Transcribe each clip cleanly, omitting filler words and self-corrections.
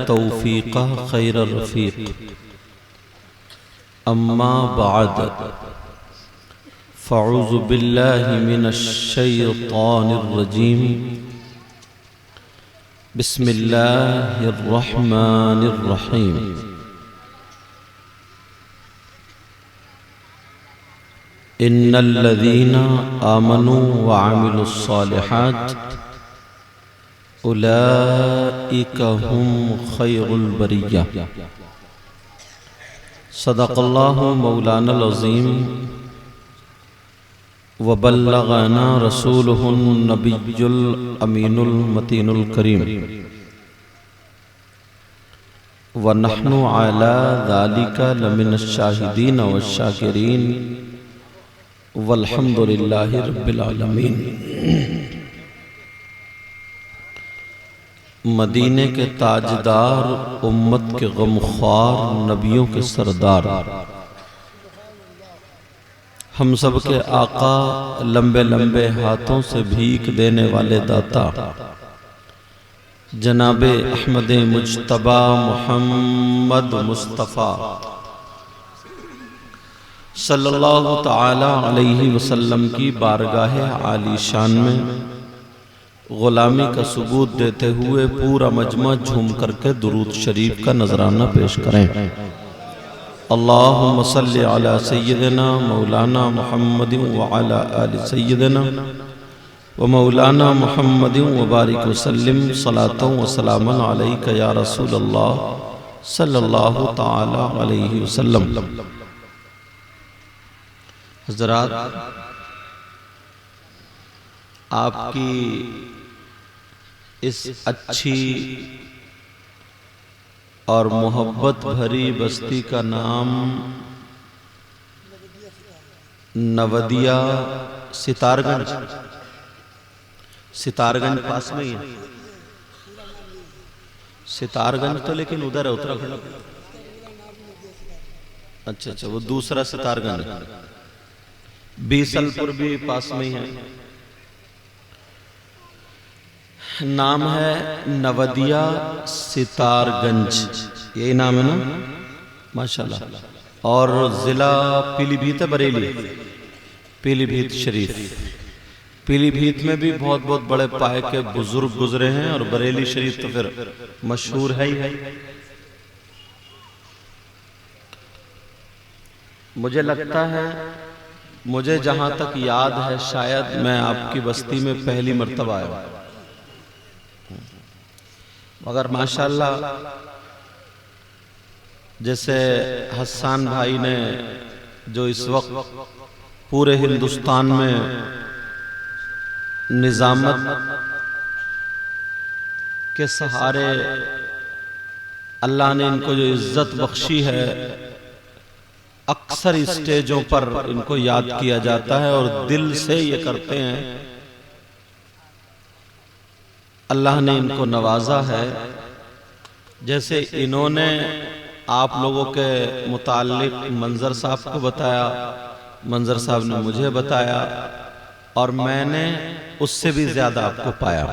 तौफीक़ा खैर रफ़ीक़। अम्मा बाद फ़अऊज़ु बिल्लाहि मिनश शैतानिर रजीम। बिस्मिल्लाहिर रहमानिर रहीम। इन्नल्लज़ीना आमनू व अमिलुस्सालिहात उलाइका हुम खैरुल बरिया। सदक़ल्लाहु मौलानल अज़ीम व बल्लगना रसूलुहुन नबियुल अमीनुल मतीनुल करीम व नहनु अला ज़ालिका लमिनश शाहिदीन व शाकिरीन वल्हम्दुलिल्लाहि रब्बिल आलमीन। मदीने के ताजदार, उम्मत के गमख्वार, नबियों के सरदार, हम सब के आका, लंबे लंबे हाथों से भीख देने वाले दाता जनाबे अहमद मुज्तबा मुहम्मद मुस्तफ़ा सल्लल्लाहु ताला अलैहि वसल्लम की बारगाह आलीशान में गुलामी का सबूत देते हुए पूरा मजमा झूम करके दुरूद शरीफ का नजराना पेश करें। अल्लाहुम्मा सल्लि अला सय्यिदिना मौलाना मुहम्मदिन व अला आलि सय्यिदिना व मौलाना मुहम्मदिन व बारिक वसल्लिम सलातन व सलामन अलैका या रसूल अल्लाह सल्लल्लाहु ताला अलैहि वसल्लम। हज़रात, आपकी इस अच्छी और मोहब्बत भरी बस्ती का नाम नवदिया सितारगंज। सितारगंज पास में ही है। सितारगंज तो लेकिन उधर है, उत्तराखंड। अच्छा अच्छा, वो दूसरा सितारगंज है। बीसलपुर भी पास में ही है। नाम है नवदिया सितारगंज, यही नाम है ना? माशाल्लाह। और जिला पीलीभीत है, बरेली, पीलीभीत शरीफ। पीलीभीत में भी बहुत बहुत बड़े पाए के बुजुर्ग गुजरे हैं, और बरेली शरीफ तो फिर मशहूर है ही है। मुझे लगता है, मुझे जहां तक याद है, शायद मैं आपकी बस्ती में पहली मर्तबा आया, मगर माशाल्लाह जैसे हसन भाई ने जो इस वक्त पूरे हिंदुस्तान में निजामत के सहारे अल्लाह ने इनको जो इज्जत बख्शी है, अक्सर स्टेजों पर इनको याद किया जाता है और दिल से ये करते हैं। अल्लाह ने इनको नवाजा है। जैसे इन्होंने आप लोगों के मुताल्लिक मंजर साहब को बताया, मंजर साहब ने मुझे बताया, और मैंने उससे भी ज्यादा आपको पाया।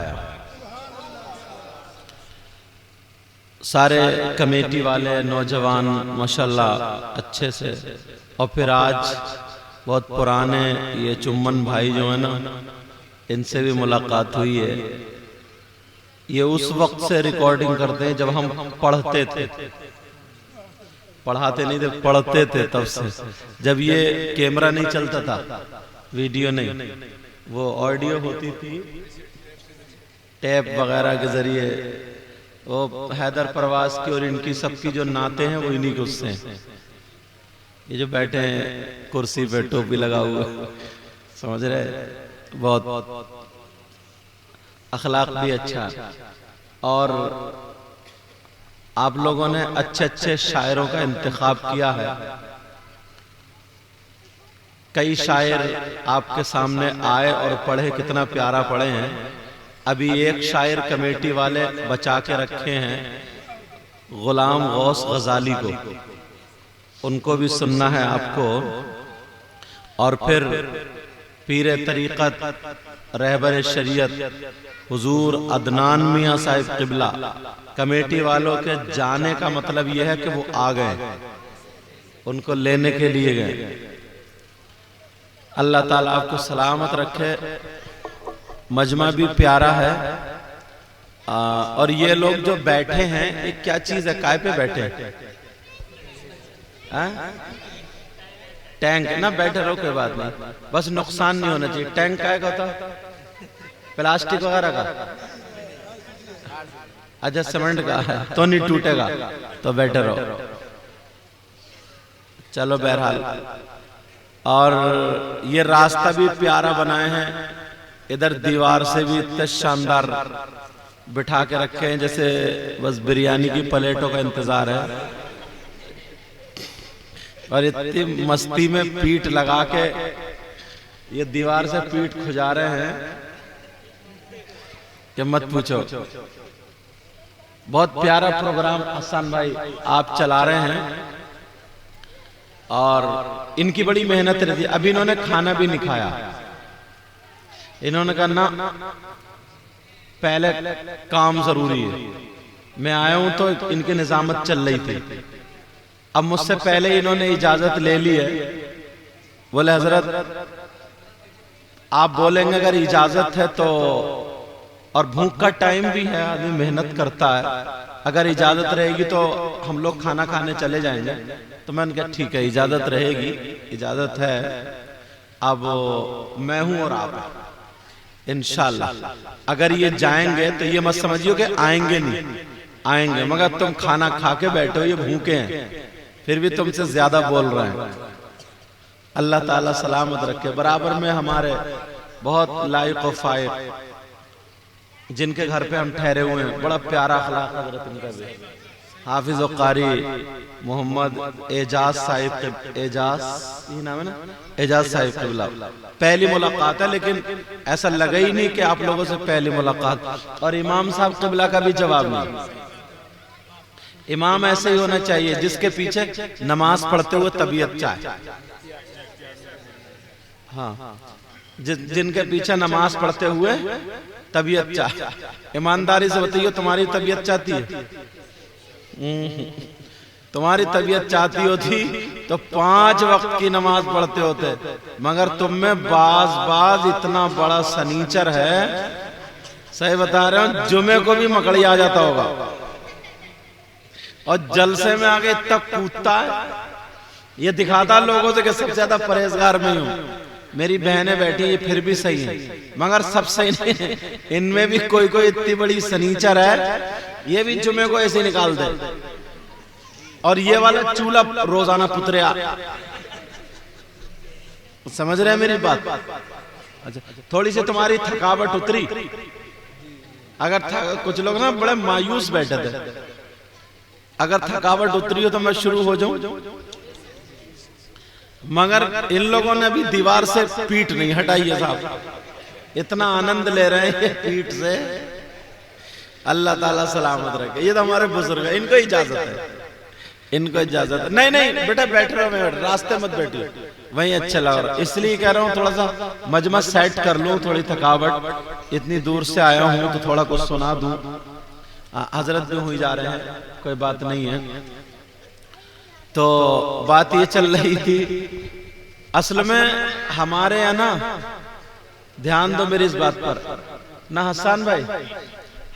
सारे कमेटी वाले नौजवान माशाल्लाह अच्छे से। और फिर आज बहुत पुराने ये चुम्मन भाई जो है ना, इनसे भी मुलाकात हुई है। ये उस वक्त से रिकॉर्डिंग करते हैं जब हम पढ़ते थे, पढ़ाते नहीं थे, पढ़ते थे तब से। जब ये कैमरा नहीं चलता था, वीडियो नहीं, वो ऑडियो होती थी, टेप वगैरह के जरिए। वो हैदर परवाज की और इनकी सबकी जो नाते हैं वो इन्हीं के उससे हैं। ये जो बैठे हैं कुर्सी पे टोपी लगा हुआ, समझ रहे, बहुत अखलाक भी अच्छा। और आप लोगों ने अच्छे अच्छे शायरों का इंतखाब किया है। कई शायर आपके सामने आए और पढ़े, कितना प्यारा पढ़े हैं। अभी एक शायर कमेटी वाले बचा के रखे हैं, गुलाम गौस गजाली को, उनको भी सुनना है आपको। और फिर पीर तरीक़त रहबर शरीयत हुजूर अदनान मियां साहिब किबला कमेटी वालों के जाने का मतलब यह है कि वो आ गए, उनको लेने के लिए गए। अल्लाह ताला आपको सलामत रखे। मजमा भी प्यारा है। और ये लोग जो बैठे हैं, ये क्या चीज है? काय पे बैठे? टैंक ना, बैठे रहो, कोई बात नहीं, बस नुकसान नहीं होना चाहिए। टैंक काय का होता? प्लास्टिक वगैरह का? अच्छा, सीमेंट का है तो नहीं टूटेगा, तो बैठे रहो। चलो बहरहाल, और ये रास्ता भी प्यारा बनाए हैं। इधर दीवार से भी इतने शानदार बिठा के रखे हैं जैसे बस बिरयानी की प्लेटों का इंतजार है। और इतनी मस्ती में पीठ लगा के ये दीवार से पीठ खुजा रहे हैं कि मत पूछो। बहुत प्यारा प्रोग्राम हसन भाई आप चला रहे हैं, और इनकी बड़ी मेहनत रहती है। अभी इन्होंने खाना भी नहीं खाया। इन्होंने कहा ना, पहले काम जरूरी है। मैं आया हूं तो इनकी निजामत चल रही थी। अब मुझसे पहले इन्होंने इजाजत ले ली है। बोले हजरत आप बोलेंगे अगर इजाजत है तो, और भूख का टाइम भी है, आदमी मेहनत करता है, अगर इजाजत रहेगी तो हम लोग खाना खाने चले जाएंगे। तो मैंने कहा ठीक है, इजाजत रहेगी, इजाजत है। अब मैं हूं और आप इंशाल्लाह। अगर ये जाएंगे तो ये मत समझियो कि आएंगे नहीं, आएंगे, मगर तुम खाना खा के बैठो, ये भूखे हैं, फिर भी तुमसे ज्यादा बोल रहे हैं। अल्लाह ताला सलामत रखे। बराबर में हमारे बहुत लायक व फायक जिनके घर पे हम ठहरे हुए हैं, बड़ा प्यारा अखलाक हजरत इनका भी, हाफिज व कारी मोहम्मद एजाज साहिब, एजाज ये नाम है ना, एजाज साहिब किबला। पहली मुलाकात है, लेकिन ऐसा लगा ही नहीं कि आप लोगों से पहली मुलाकात। और इमाम साहब किबला का भी जवाब नहीं। इमाम ऐसे ही होना चाहिए जिसके पीछे नमाज पढ़ते हुए तबीयत चाहे। हाँ, जिनके पीछे नमाज पढ़ते हुए तबीयत चाहे। ईमानदारी से बताइए, तुम्हारी तबीयत चाहती है? तुम्हारी तबीयत चाहती होती तो 5 वक्त की नमाज पढ़ते होते, मगर तुम में बाज इतना बड़ा सनीचर है, सही बता रहे हो, जुमे को भी मकड़ी आ जाता होगा। और जलसे में आगे इतना कूदता है, ये दिखाता लोगों से कि सबसे ज्यादा परहेजगार मैं हूं। मेरी बहनें बैठी ये फिर भी सही है, मगर सब सही नहीं है। इनमें भी कोई कोई इतनी बड़ी सनीचर है, ये भी जुमे को ऐसे निकाल दे। और ये वाला चूल्हा रोजाना पुतरिया, समझ रहे हैं मेरी बात? अच्छा, थोड़ी सी तुम्हारी थकावट उतरी। अगर कुछ लोग ना बड़े मायूस बैठे थे, अगर थकावट उतरी हो तो मैं शुरू हो जाऊं, मगर इन लोगों ने अभी दीवार से पीठ नहीं हटाई है साहब, इतना आनंद ले रहे हैं पीठ से। अल्लाह ताला सलामत रखे। ये तो हमारे बुजुर्ग है, इनको इजाजत है, इनको इजाजत है। नहीं नहीं बेटा बैठ रहो, मैं रास्ते मत बैठिए, वहीं अच्छा लग रहा है, इसलिए कह रहा हूँ थोड़ा सा मजमा सेट कर लूं, थोड़ी थकावट, इतनी दूर से आया हूँ तो थोड़ा कुछ सुना दूं। हजरत भी हुई जा रहे हैं, कोई बात नहीं है। तो बात ये चल रही थी, असल में हमारे यहाँ ना, ध्यान दो मेरी इस बात पर ना हसन भाई,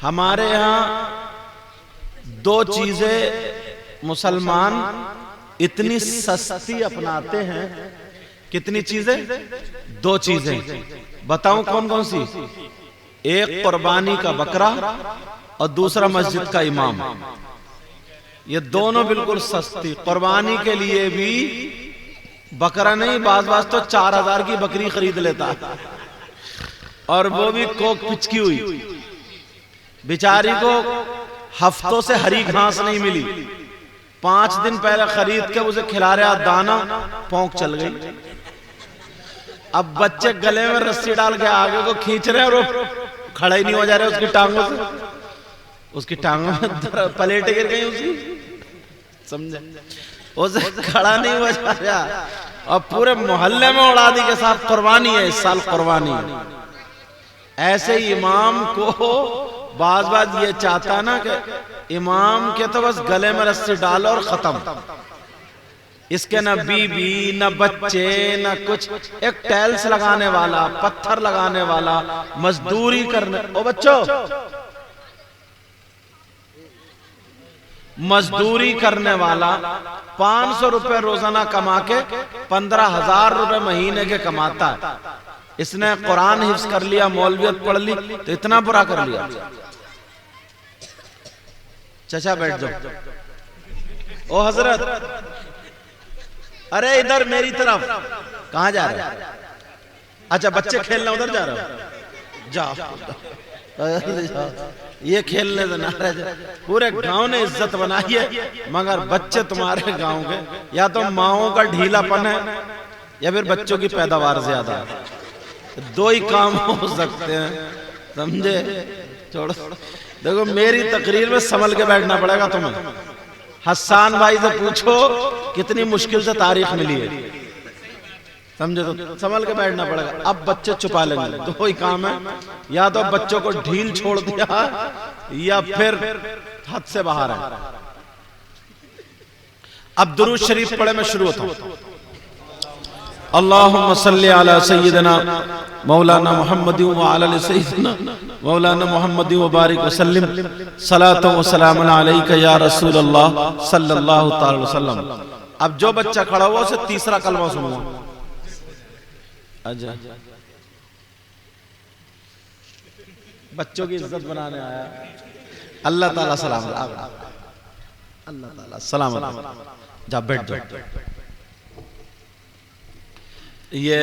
हमारे यहाँ 2 चीजें मुसलमान इतनी सस्ती अपनाते हैं। कितनी चीजें? 2 चीजें बताऊं कौन कौन सी? एक कुर्बानी का बकरा और दूसरा मस्जिद का इमाम। ये दोनों बिल्कुल सस्ती। कुर्बानी के लिए भी बकरा नहीं, बाज तो 4000 की बकरी खरीद लेता, और वो भी कोक पिचकी हुई। बेचारी को हफ्तों से हरी घास नहीं मिली, 5 दिन पहले खरीद के उसे खिला रहा दाना, पौंक चल गई। अब बच्चे गले में रस्सी डाल के आगे को खींच रहे हैं और खड़ा ही नहीं हो जा रहे उसकी टांगों से, उसकी टांगों में पलेटें गिर गई उसकी, समझे? उसे खड़ा नहीं हो जा रहा, और पूरे मोहल्ले में उड़ा दी के साथ कुर्बानी है, इस साल कुर्बानी है। ऐसे इमाम को बाज बाज ये चाहता ना कि इमाम के तो बस गले में रस्सी डालो और खत्म, इसके न बीबी न बच्चे न कुछ, एक टाइल्स लगाने वाला, पत्थर लगाने वाला, मजदूरी करने, ओ बच्चों मजदूरी करने वाला 500 रुपए रोजाना कमा के 15,000 रुपए महीने के कमाता है। इसने कुरान हिफ्ज कर लिया, मौलवियत पढ़ ली, तो इतना बुरा कर लिया। चचा बैठ जाओ। ओ हजरत, अरे इधर मेरी तरफ, कहां जा रहे हैं? अच्छा बच्चे खेलना उधर जा रहे हो, जाओ। ये खेलने से ना रहे, पूरे गांव ने इज्जत बनाई है, मगर बच्चे तुम्हारे गांव के या तो माओं का ढीलापन है या फिर बच्चों की पैदावार ज्यादा है। दो ही काम हो सकते हैं, समझे? छोड़ो, देखो मेरी तकरीर में संभल के बैठना पड़ेगा तुम्हें। हसन भाई से पूछो कितनी मुश्किल से तारीख मिली है, समझे? तो संभल के बैठना पड़ेगा। अब बच्चे छुपा लेंगे, दो ही काम है, या तो बच्चों को ढील छोड़ दिया या फिर हद से बाहर है। अब दुरूद शरीफ पढ़े मैं शुरू होता हूं। अल्लाहुम्मा सल्ली अला सय्यिदना मौलाना मुहम्मद व अला सय्यिदना मौलाना मुहम्मद व बारिक वसल्लिम सलातो व सलामुन अलैका या रसूल अल्लाह सल्लल्लाहु तआला वसल्लम। अब जो बच्चा खड़ा हुआ उसे तीसरा कलमा सुनूंगा। अच्छा, बच्चों की इज्जत बनाने आया। अल्लाह ताला सलाम, अल्लाह ताला सलाम। जा बैठ जाओ। ये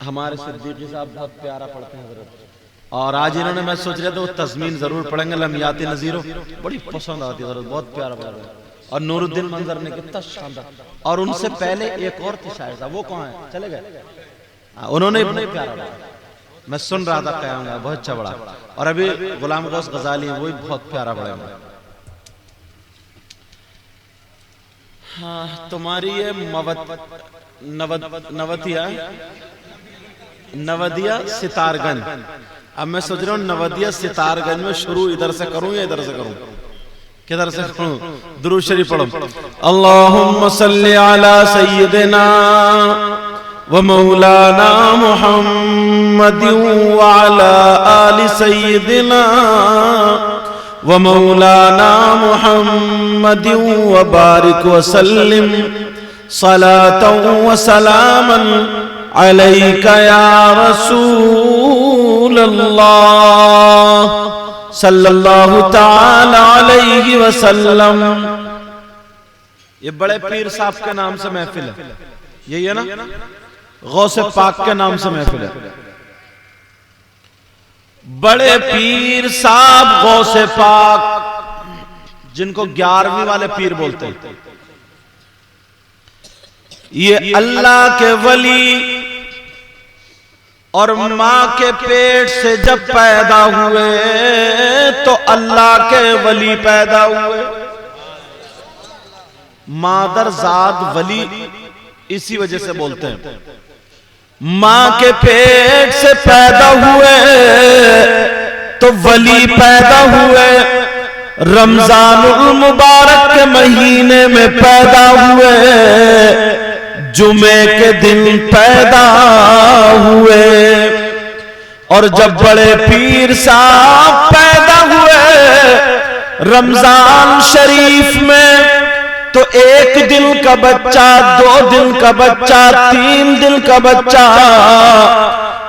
हमारे सिद्दीकी साहब बहुत प्यारा पढ़ते हैं हजरत, और आज इन्होंने, मैं सोच रहा था वो तज़मीन जरूर पढ़ेंगे, लम्यात नज़ीरो बड़ी पसंद आती है हजरत, बहुत प्यारा पढ़ रहे हैं। और नूरुद्दीन मंजर ने कितना शानदार, और उनसे पहले एक और थी शायर साहब, वो कहाँ है? चले गए? उन्होंने बहुत प्यारा पढ़ा, मैं सुन रहा था, कहूँगा बहुत अच्छा पढ़ा। और अभी गुलाम गौस गजाली वो भी बहुत प्यारा पढ़ेंगे। हाँ, तुम्हारी ये नवदिया सितारगंज, अब मैं सोच रहा हूँ नवदिया सितारगंज में शुरू इधर से करूं या इधर से करूं? किधर से करूं? दुरूद शरीफ पढ़ो। अल्लाहुम्मा सल्ली अला सय्यिदिना व मौलाना मुहम्मद व अला आलि सय्यिदिना व मौलाना मुहम्मद व बारिक व सल्लिम सलातन व सलामन अलैका या रसूल अल्लाह सल्लल्लाहु ताला अलैहि वसल्लम। ये बड़े पीर साहब के नाम से महफिल है, यही है ना? गौसे पाक के नाम से महफिल है। बड़े पीर साहब गौसे पाक, जिनको 11वीं वाले पीर बोलते हैं, ये अल्लाह के वली और मां के पेट से जब पैदा हुए तो अल्लाह के वली पैदा हुए। मादरजाद वली इसी वजह से बोलते हैं, मां के पेट से पैदा हुए तो वली पैदा हुए। रमजानुल मुबारक के महीने में पैदा हुए, जुमे के दिन पैदा हुए। और जब बड़े पीर साहब पैदा हुए रमजान शरीफ में, तो 1 दिन का बच्चा, 2 दिन का बच्चा, 3 दिन का बच्चा,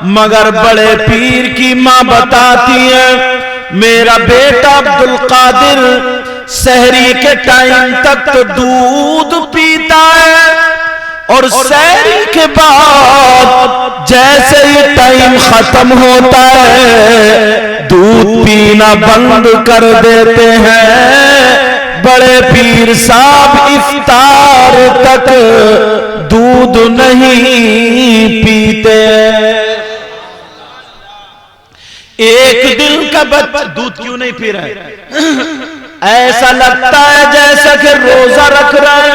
मगर बड़े पीर की मां बताती है मेरा बेटा अब्दुल कादिर सहरी के टाइम तक तो दूध पीता है, और सहरी के बाद जैसे ही टाइम खत्म होता है दूध पीना बंद कर देते हैं। बड़े पीर साहब इफ्तार तक दूध नहीं पीते। 1 दिन का बच्चा दूध क्यों नहीं पी रहा है? ऐसा लगता है जैसा कि रोजा रख रहा है।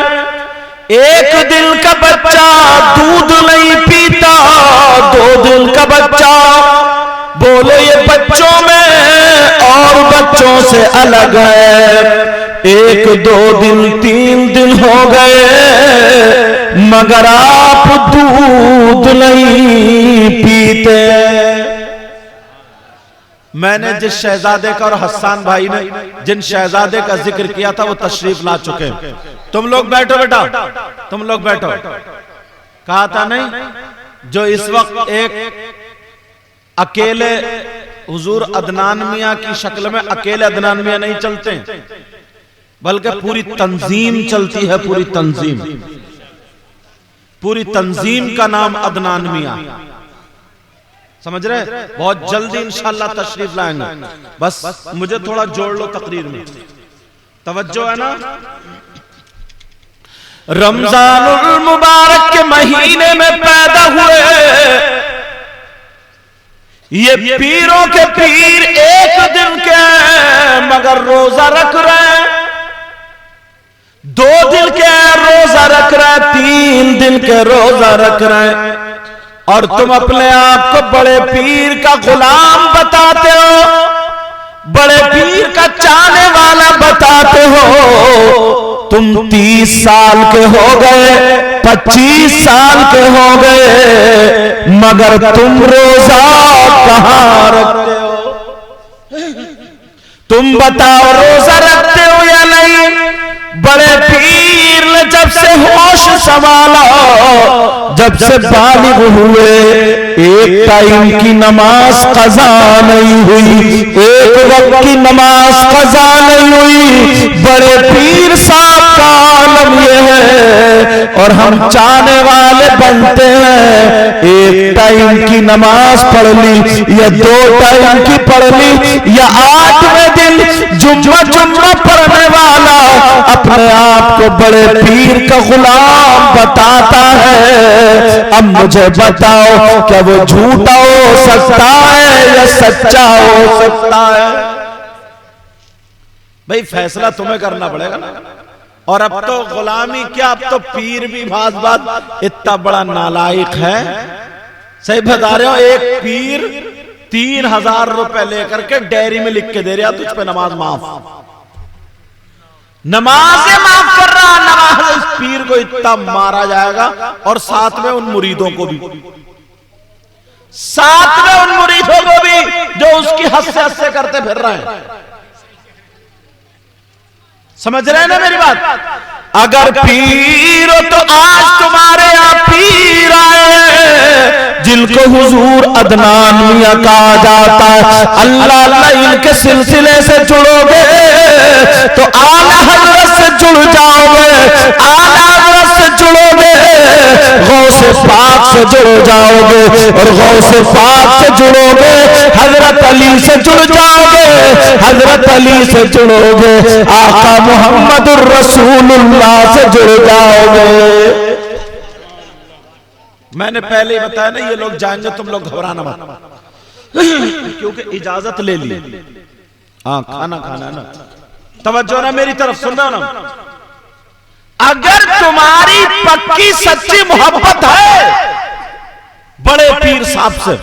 1 दिन का बच्चा दूध नहीं पीता, 2 दिन का बच्चा, बोले ये बच्चों में और बच्चों से अलग है। 1 2 दिन 3 दिन हो गए मगर आप दूध नहीं पीते। मैंने जिस शहजादे का और हस्सान भाई ने जिन शहजादे का जिक्र किया था वो तशरीफ ला चुके हैं। तुम लोग बैठो बेटा, तुम लोग बैठो। कहा था नहीं, जो इस वक्त एक अकेले हुजूर अदनान मियां की शक्ल में अकेले अदनान मियां नहीं चलते, बल्कि पूरी तंजीम चलती है। पूरी तंजीम, पूरी तंजीम का नाम अदनान मियां। समझ रहे? बहुत जल्दी इंशाअल्लाह तशरीफ लाएंगे। बस मुझे थोड़ा जोड़ लो तकरीर में, तवज्जो है ना। रमजानुल मुबारक के महीने में पैदा हुए ये पीरों के पीर 1 दिन के मगर रोजा रख रहे, 2 दिन के रोजा रख रहे, 3 दिन के रोजा रख रहे, और तुम अपने आप को बड़े पीर का गुलाम बताते हो, बड़े पीर का चाहने वाला बताते हो। तुम 30 साल के हो गए, 25 साल के हो गए, मगर तुम रोजा कहां रखते हो? तुम बताओ रोजा रखते हो या नहीं? बड़े पीर ने जब से होश संभाला, जब से बालिग हुए, एक टाइम की नमाज कज़ा नहीं हुई, एक वक्त की नमाज कज़ा नहीं हुई। बड़े पीर साहब का आलम ये है, और हम चाहने वाले बनते हैं। एक टाइम की नमाज पढ़ ली या 2 टाइम की पढ़ ली या 8वें दिन जुम्मा पढ़ने वाला अपने आप को बड़े पीर का गुलाम बताता है। अब मुझे बताओ, क्या वो झूठा हो सकता है या सच्चा हो सकता है? भाई फैसला तुम्हें करना पड़ेगा ना। और अब तो गुलामी क्या, अब तो पीर भी बात बात इतना बड़ा नालायक है। सही बता रहे हो, एक पीर 3000 रुपए लेकर के डेयरी में लिख के दे रहा तुझ पे नमाज माफ, नमाज़ें माफ कर रहा। नमाज इस पीर को इतना मारा जाएगा, और साथ में उन मुरीदों को भी, साथ में उन मुरीदों को भी जो उसकी हंसे करते फिर रहे हैं। समझ रहे हैं ना मेरी बात? अगर पीर हो तो आज तुम्हारे यहाँ पीर आए जिनको हुजूर अदनान मियां कहा जाता है। अल्लाह अल्लाह इनके सिलसिले से जुड़ोगे तो आला हज़रत से जुड़ जाओगे, आला हज़रत से जुड़ोगे गौसे पाक से जुड़ जाओगे, और गौसे पाक से जुड़ोगे हजरत अली से जुड़ जाओगे, हजरत अली से जुड़ोगे आका मुहम्मदुर रसूलुल्लाह से जुड़ जाओगे। मैंने पहले ही बताया ना, ये लोग जाएंगे, तुम लोग घबराना मत, क्योंकि इजाजत ले ली। हाँ खाना खाना ना, तवज्जो ना मेरी तरफ, सुनना ना। अगर तुम्हारी पक्की सच्ची मोहब्बत है बड़े पीर साहब से,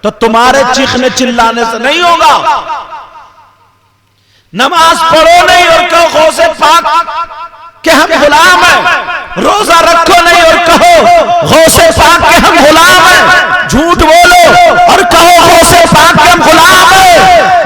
तो तुम्हारे चीखने चिल्लाने से नहीं होगा। नमाज पढ़ो नहीं और कहो गौसे पाक के हम गुलाम हैं, रोजा रखो नहीं और कहो गौसे पाक के हम गुलाम हैं, झूठ बोलो और कहो गौसे पाक के हम गुलाम हैं,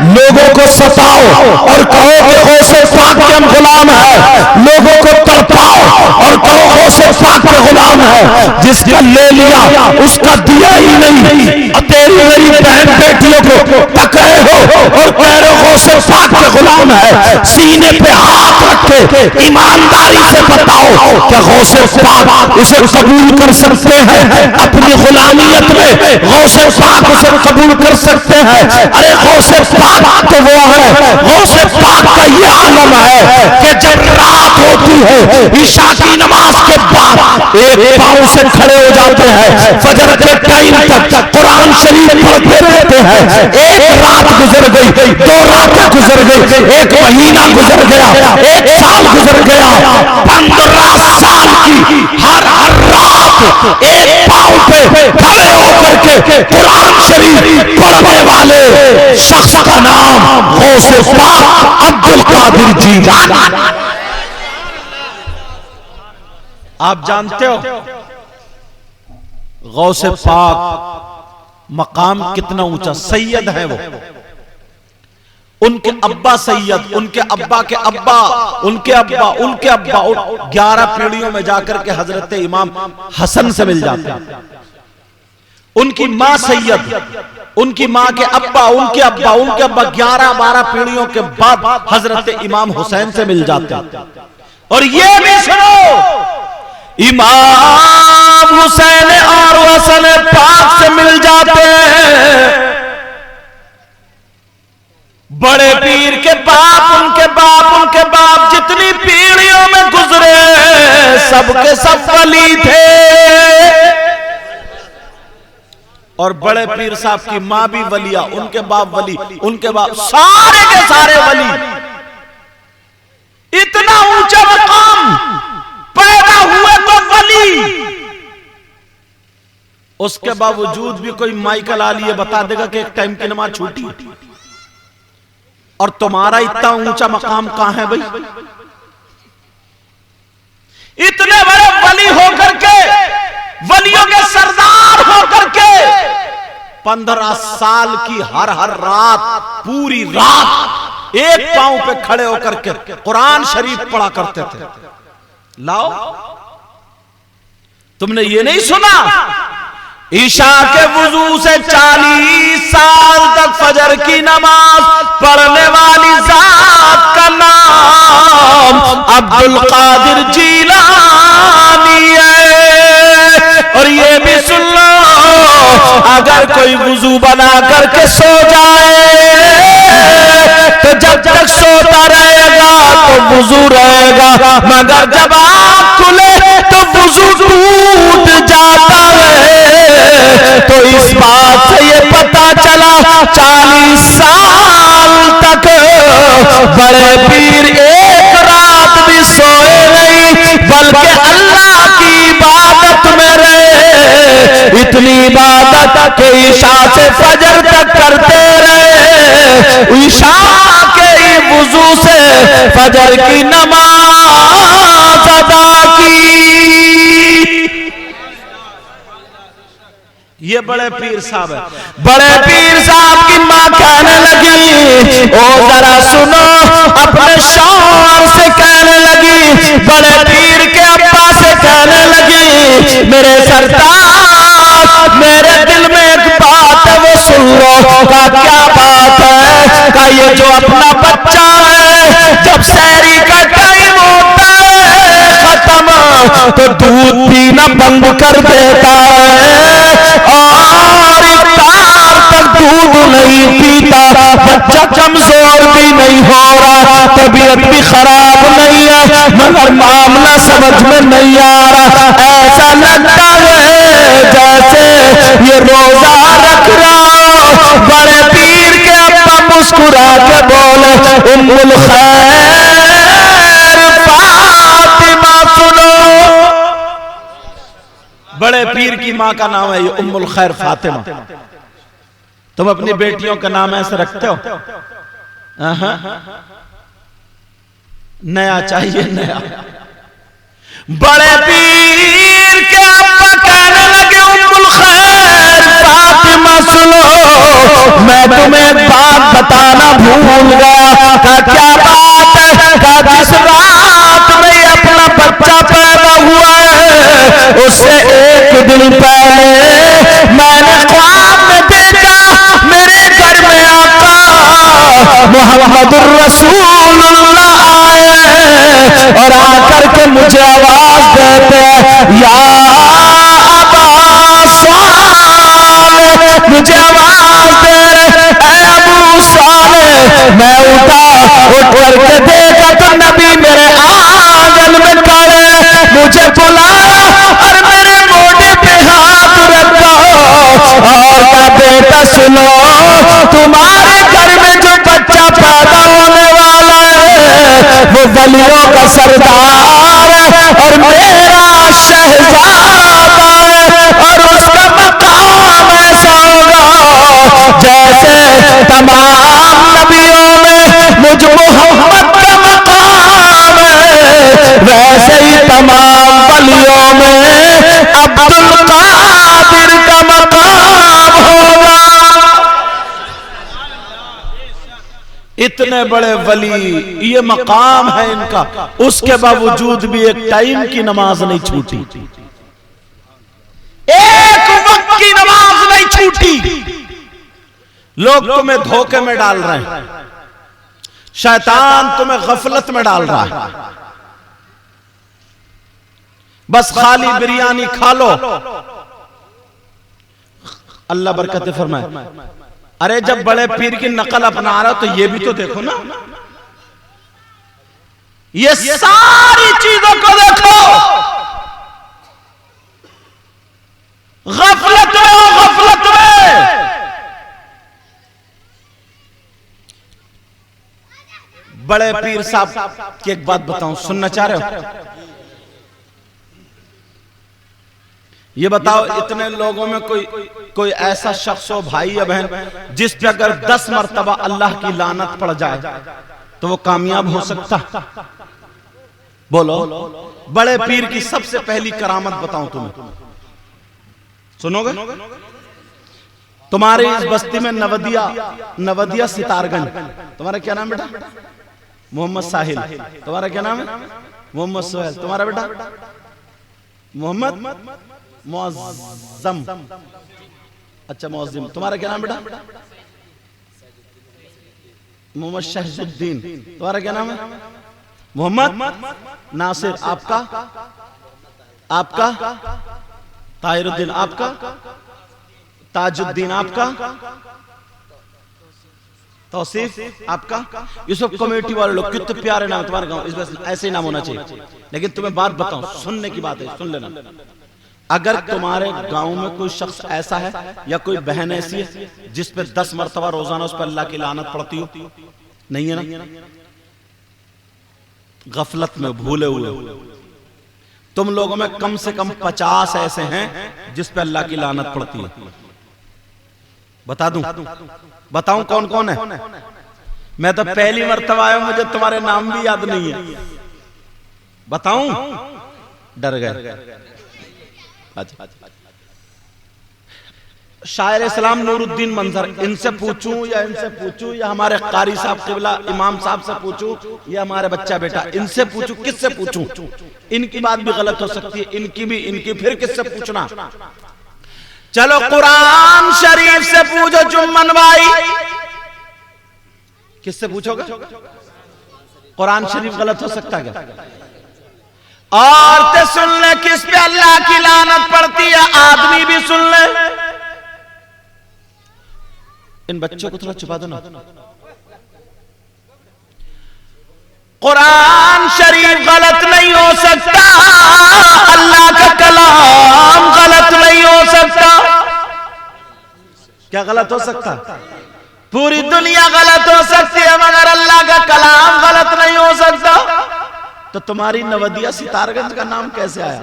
लोगों को सताओ और कहो कि गौसे पाक के हम गुलाम हैं, लोगों को तड़पाओ और कहो गौसे पाक के गुलाम हैं। जिसका ले लिया उसका दिया ही नहीं, तेरी मेरी बहन बेटियों को पकड़े हो और कह रहे हो गौसे पाक के गुलाम है। सीने पे हाथ रखे ईमानदारी से बताओ, क्या गौसे पाक उसे कबूल कर सकते हैं? अपनी गुलामियत में गौसे पाक उसे कबूल कर सकते हैं? अरे गौसे पाक तो वो है, गौसे पाक का ये आलम है कि जब रात होती है ईशा की नमाज के बाद एक पांव से खड़े हो जाते हैं, फजर के टाइम तक कुरान शरीफ पढ़ते रहते हैं। एक रात गुजर गई, 2 रातें गुजर गई, 1 महीना गुजर गया, 1 साल गुजर गया, 15 साल की हर रात एक पांव पे खड़े होकर के के कुरान शरीफ पढ़ने वाले शख्स का नाम गौसे पाक अब्दुल कादिर जीलानी। आप जानते हो गौसे पाक मकाम कितना ऊंचा, सैयद है वो, उनके अब्बा सैयद, उनके अब्बा के अब्बा, उनके अब्बा, उनके अब्बा, 11 पीढ़ियों में जाकर के हजरत इमाम हसन से मिल जाते हैं। उनकी मां सैयद, उनकी मां के अब्बा, उनके अब्बा, उनके अब्बा, 11-12 पीढ़ियों के बाद हजरत इमाम हुसैन से मिल जाते हैं। और ये भी सुनो, इमाम हुसैन और हसन पाक से मिल जाते हैं। बड़े पीर के बाप, उनके बाप, उनके बाप जितनी पीढ़ियों में गुजरे सबके सब वली थे। और बड़े पीर साहब की मां भी वलिया, उनके बाप वली, उनके बाप, सारे के सारे वली। इतना ऊंचा मकाम, पैदा हुए तो वली। उसके बावजूद भी कोई माइकल आली ये बता देगा कि एक टाइम की नमाज छूटी, और तुम्हारा इतना ऊंचा मकाम कहां है भाई? इतने बड़े वली होकर के, वलियों के सरदार होकर के 15 साल की हर रात, पूरी रात एक पांव पे खड़े होकर के कुरान शरीफ पढ़ा करते थे। लाओ, तुमने ये नहीं सुना ईशा के वुजू से 40 साल तक फजर की नमाज पढ़ने वाली जात का नाम अब्दुल कादिर जीलानी है। और ये भी सुन लो, अगर कोई वुजू बना करके सो जाए तो जब तक सोता रहेगा तो वुजू रहेगा, मगर जब आँख खुले तो वुजू टूट जाता है। तो इस बात से ये पता चला 40 साल तक बड़े पीर एक रात भी सोए नहीं, बल्कि अल्लाह की इबादत में रहे। इतनी इबादत के ईशा से फजर तक करते रहे। ईशा के वुजू से फजर की नमाज अदा की। ये बड़े पीर साहब है। बड़े पीर साहब की मां कहने लगी, ओ जरा सुनो, अपने शौहर से कहने लगी, बड़े पीर के अब्बा से कहने लगी, मेरे सरताज, मेरे दिल में एक बात है वो सुन लो। का क्या बात है? का ये जो अपना बच्चा है, जब सहरी का टाइम होता है खत्म तो दूध पीना बंद कर देता है और इफ्तार तक दूध नहीं पीता। बच्चा कमजोर भी नहीं हो रहा, तबीयत भी खराब नहीं है, मगर मामला समझ में नहीं आ रहा। ऐसा लगता है जैसे ये रोजा रख रहा हो। बड़े पीर के अब्बा मुस्कुरा के बोले, उम्मुल खैर फातिमा सुनो। बड़े पीर की मां का नाम है ये उम्मुल खैर फातिमा। तुम अपनी बेटियों का नाम ऐसे रखते हो? नया चाहिए, नया। बड़े पीर के अब्बा कहने लगे, उम्मुल खैर फातिमा सुनो, मैं तुम्हें एक बात बताना भूल गया। का क्या बात है? का जिस रात में अपना बच्चा पैदा हुआ है उससे एक दिन पहले मैंने ख्वाब में देखा, मेरे घर में आका मुहम्मदुर रसूलुल्लाह आए और आकर के मुझे आवाज देते हैं, या अबा सालेह, मुझे आवाज दे रहे, ऐ अबू सालेह। मैं उठ करके देखा तो नबी मेरे आंगन में खड़े, मुझे बुलाया और मेरे मोढे पे हाथ रखा और कहा, बेटा सुनो, तुम्हारे घर में जो बच्चा पैदा होने वाला है वो वलियों का सरदार है और मेरा शहजादा है, और उसका मकाम ऐसा तमाम नबियों में मुझ मोहम्मद का मकाम है, वैसे ही तमाम वलियों में अब्दुल कादिर का मकाम होगा। इतने बड़े वली, ये मकाम है इनका, उसके बावजूद भी एक टाइम की नमाज नहीं छूटी, एक वक्त की नमाज नहीं छूटी। लोग तुम्हें धोखे में डाल रहे हैं, शैतान तुम्हें गफलत में डाल रहा है, बस खाली बिरयानी खा लो, अल्लाह बरकत फरमाए। अरे जब बड़े पीर की नकल अपना रहा तो ये भी तो देखो ना, ये सारी चीजों को देखो। गफलत में, गफलत में। बड़े पीर साहब की एक बात बताऊं, सुनना चाह रहे हो? ये बताओ, इतने लोगों में कोई ऐसा शख्स हो भाई या बहन जिस पे अगर 10 मरतबा अल्लाह की लानत पड़ जाए तो वो कामयाब हो सकता? बोलो। बड़े पीर की सबसे पहली करामत बताऊं तुम्हें, सुनोगे? तुम्हारी इस बस्ती में नवदिया सितारगंज, तुम्हारा क्या नाम बेटा? मोहम्मद साहिल। तुम्हारा क्या नाम है? मोहम्मद सुहेल। तुम्हारा बेटा? मोहम्मद मुअज्जम। अच्छा मुअज्जिम। तुम्हारा क्या नाम बेटा? मोहम्मद शहजुद्दीन। तुम्हारा क्या नाम है? मोहम्मद नासिर। आपका? आपका? ताहिरुद्दीन। आपका? ताजुद्दीन। आपका? तौसीफ। आपका? ये सब कमेटी वाले लोग, कितने प्यारे नाम तुम्हारे गांव, इस वजह ऐसे ही नाम होना चाहिए। लेकिन तुम्हें बात बताऊं, सुनने की बात है, सुन लेना। अगर तुम्हारे गांव में कोई शख्स ऐसा है या कोई बहन ऐसी है जिस पे 10 मरतबा रोजाना उस पर अल्लाह की लानत पड़ती हो, नहीं है ना? गफलत में, भूले हुए। तुम लोगों में कम से कम 50 ऐसे हैं जिस पे अल्लाह की लानत पड़ती है। बता दूं? बताऊं कौन कौन है? मैं तो पहली मरतबा आया, मुझे तुम्हारे नाम भी याद नहीं है। बताऊं? डर गए। अच्छा। शायर इस्लाम नूरुद्दीन मंजर, इनसे पूछूं या हमारे कारी साहब किबला इमाम साहब से पूछूं या हमारे बच्चा बेटा, इनसे पूछूं? किससे पूछूं? इनकी बात भी गलत हो सकती है, इनकी फिर किससे पूछना? चलो कुरान शरीफ से पूछो जुम्मन भाई। किससे पूछोगे? कुरान शरीफ गलत हो सकता है क्या? औरतें सुन ले किस पे अल्लाह की लानत पड़ती है, आदमी भी सुन ले। इन बच्चों को थोड़ा छुपा दो ना। कुरान शरीफ गलत नहीं हो सकता, अल्लाह का कलाम गलत नहीं हो सकता। क्या गलत हो सकता? पूरी दुनिया गलत हो सकती है मगर अल्लाह का कलाम गलत नहीं हो सकता। तो तुम्हारी नवदिया सितारगंज का नाम कैसे आया?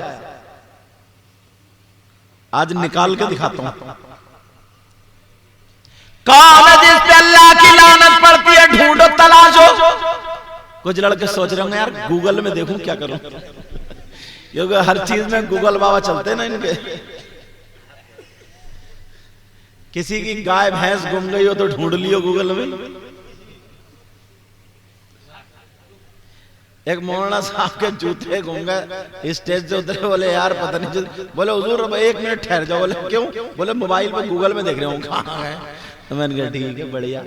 आज निकाल के दिखाता हूं। कौन है जिस पे अल्लाह की लानत पड़ती है? ढूंढो, तलाशो। कुछ लड़के सोच रहे होंगे यार गूगल में देखूं क्या करूं, क्योंकि हर चीज में गूगल बाबा चलते ना इनके। किसी की गाय भैंस गुम गई हो तो ढूंढ लियो गूगल में। एक मौलाना साहब के जूते गुम गए, स्टेज से उतरे, बोले यार पता नहीं, बोले हुजूर 1 मिनट ठहर जाओ। बोले क्यों? बोले मोबाइल पे गूगल में देख रहे हूँ कहाँ है। तो मैंने कहा ठीक है, बढ़िया।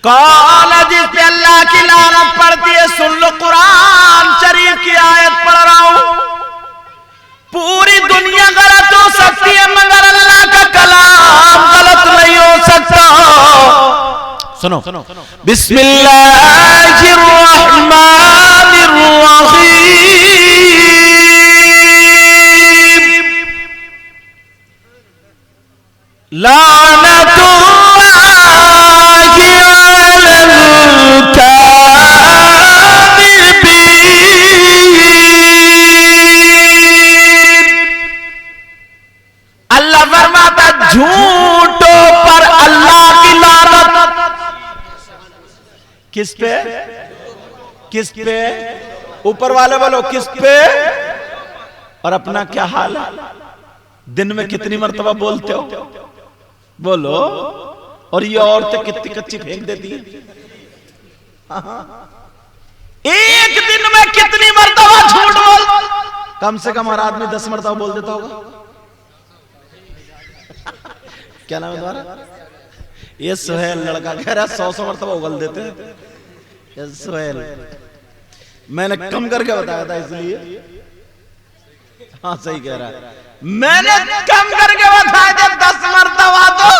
कौन है जिस पे अल्लाह की लानत पड़ती है? सुन लो, कुरान शरीफ की आयत पढ़ रहा हूं। पूरी दुनिया गलत हो सकती है मगर अल्लाह का कलाम गलत नहीं हो सकता। सुनो, बिस्मिल्लाहिर्रहमानिर्रहीम। अल्लाह फरमाता झूठों पर अल्लाह की ऊपर वाले बोलो किस पे, और अपना क्या हाल है? दिन में कितनी मर्तबा बोलते हो? बोलो। और ये औरतें कितनी कच्ची फेंक देती है। एक दिन में कितनी मर्तबा झूठ बोल, कम से कम हर आदमी 10 मर्तबा बोल देता होगा। क्या नाम है तुम्हारा? ये सुहेल लड़का कह रहा 100 मर्तबा उगल देते हैं। ये सुहेल मैंने कम करके बताया था इसलिए। हाँ सही कह रहा है, मैंने कम करके बताया था 10 मर्तबा तो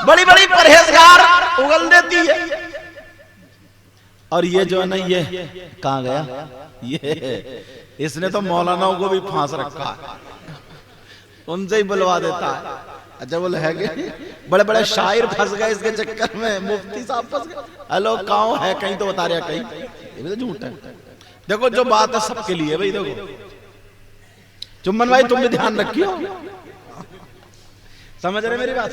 बड़ी बड़ी परहेजगार उगल देती है। और ये जो है ना, ये कहाँ गया? ये इसने तो मौलानाओं को भी फांस रखा है, उनसे ही बुलवा देता है। अच्छा बोले है कि बड़े बड़े शायर फंस गए इसके चक्कर में, मुफ्ती साहब फंस गए। हेलो कहाँ है? कहीं तो बता रहा कहीं, ये तो झूठ है। देखो जो बात है सबके लिए भाई। देखो चुम्बन भाई तुम भी ध्यान रखियो, समझ रहे मेरी बात?